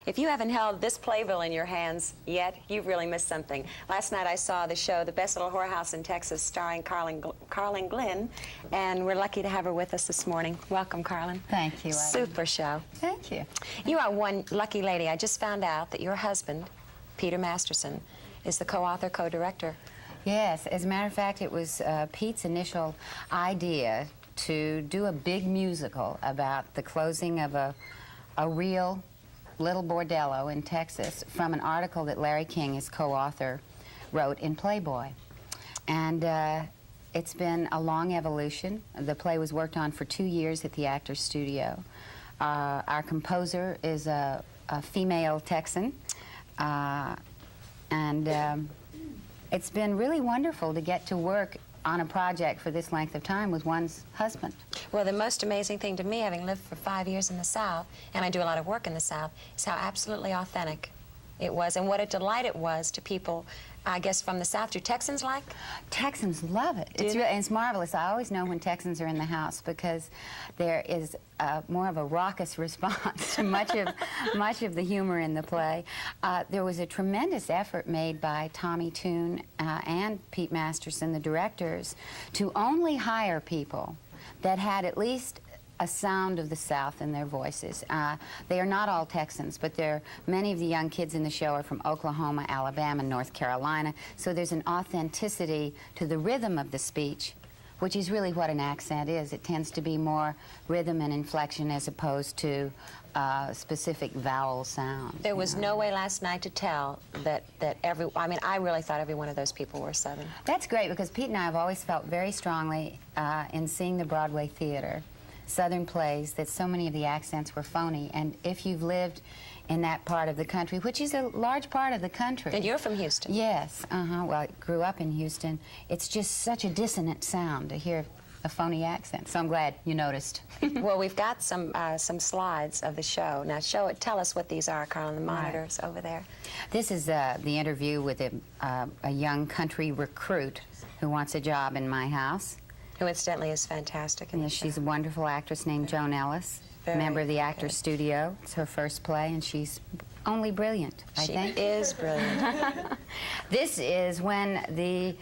If you haven't held this playbill in your hands yet, you've really missed something. Last night I saw the show, The Best Little Whorehouse in Texas, starring Carlin Glynn, and we're lucky to have her with us this morning. Welcome, Carlin. Thank you, Ellen. Super show. Thank you. You are one lucky lady. I just found out that your husband, Peter Masterson, is the co-author, co-director. Yes, as a matter of fact, it was Pete's initial idea to do a big musical about the closing of a real Little Bordello in Texas from an article that Larry King, his co-author, wrote in Playboy. And it's been a long evolution. The play was worked on for 2 years at the Actors Studio. Our composer is a female Texan, it's been really wonderful to get to work on a project for this length of time with one's husband. Well, the most amazing thing to me, having lived for 5 years in the South, and I do a lot of work in the South, is how absolutely authentic it was, and what a delight it was to people, I guess, from the South. Do Texans like? Texans love it. It's marvelous. I always know when Texans are in the house because there is more of a raucous response to much of the humor in the play. There was a tremendous effort made by Tommy Toon and Pete Masterson, the directors, to only hire people that had at least a sound of the South in their voices. They are not all Texans, but many of the young kids in the show are from Oklahoma, Alabama, North Carolina, so there's an authenticity to the rhythm of the speech, which is really what an accent is. It tends to be more rhythm and inflection as opposed to specific vowel sounds. There was no way last night to tell that I really thought every one of those people were Southern. That's great, because Pete and I have always felt very strongly in seeing the Broadway theater, Southern plays, that so many of the accents were phony. And if you've lived in that part of the country, which is a large part of the country. And you're from Houston. Yes, well, I grew up in Houston. It's just such a dissonant sound to hear a phony accent, so I'm glad you noticed. Well, we've got some slides of the show. Now, tell us what these are, Carlin, the monitors over there. This is the interview with a young country recruit who wants a job in my house. Who incidentally is fantastic. Yes, she's a wonderful actress named Joan Ellis, member of the Actors Studio. It's her first play, and she's only brilliant, I think. She is brilliant. This is when the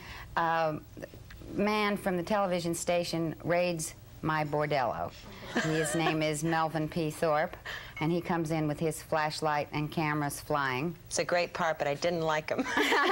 man from the television station raids my bordello. His name is Melvin P. Thorpe, and he comes in with his flashlight and cameras flying. It's a great part, but I didn't like him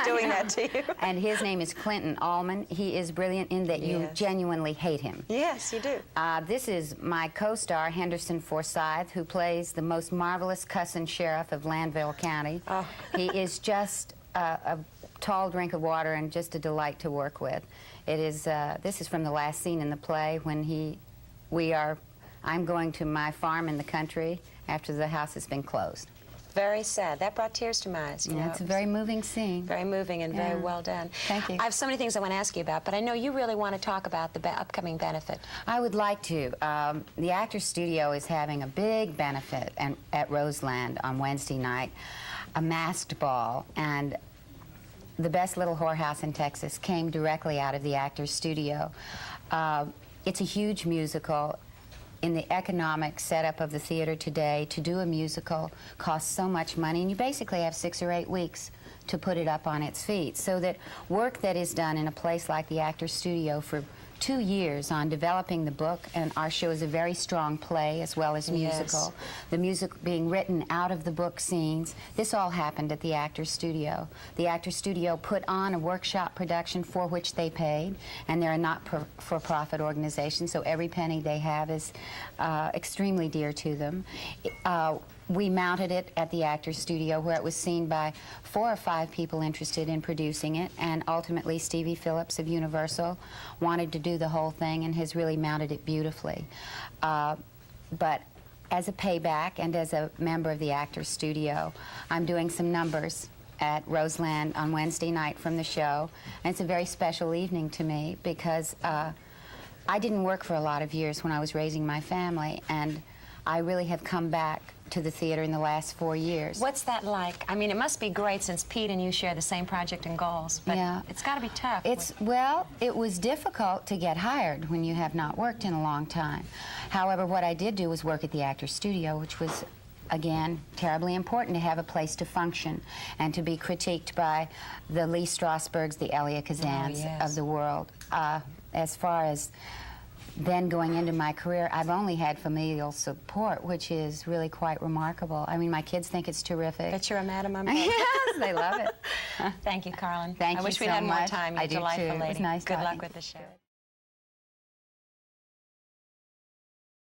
doing that to you. And his name is Clinton Allman. He is brilliant in that you genuinely hate him. Yes, you do. This is my co-star, Henderson Forsyth, who plays the most marvelous cussing sheriff of Landville County. Oh. He is just a tall drink of water and just a delight to work with. It is, this is from the last scene in the play when I'm going to my farm in the country after the house has been closed. Very sad. That brought tears to my eyes. It's a very moving scene. Very moving and very well done. Thank you. I have so many things I want to ask you about, but I know you really want to talk about the upcoming benefit. I would like to. The Actors Studio is having a big benefit at Roseland on Wednesday night, a masked ball, and The Best Little Whorehouse in Texas came directly out of the Actors Studio. It's a huge musical. In the economic setup of the theater today, to do a musical costs so much money, and you basically have 6 or 8 weeks to put it up on its feet. So that work that is done in a place like the Actors Studio for 2 years on developing the book, and our show is a very strong play as well as musical. Yes. The music being written out of the book scenes. This all happened at the Actors Studio. The Actors Studio put on a workshop production for which they paid, and they're a not-for-profit organization, so every penny they have is extremely dear to them. We mounted it at the Actors Studio, where it was seen by 4 or 5 people interested in producing it, and ultimately Stevie Phillips of Universal wanted to do the whole thing and has really mounted it beautifully. But as a payback and as a member of the Actors Studio, I'm doing some numbers at Roseland on Wednesday night from the show, and it's a very special evening to me because I didn't work for a lot of years when I was raising my family, and I really have come back to the theater in the last 4 years. What's that like? I mean, it must be great since Pete and you share the same project and goals, but it's got to be tough. Well, it was difficult to get hired when you have not worked in a long time. However, what I did do was work at the Actors Studio, which was again, terribly important to have a place to function and to be critiqued by the Lee Strasbergs, the Elia Kazans of the world. As far as then going into my career, I've only had familial support, which is really quite remarkable. I mean, my kids think it's terrific. That you're a Madam Umbrella. Yes, they love it. Thank you, Carlin. Thank you I wish we so had more much. time. You're I a do delightful too. It lady. was nice Good talking. luck with the show.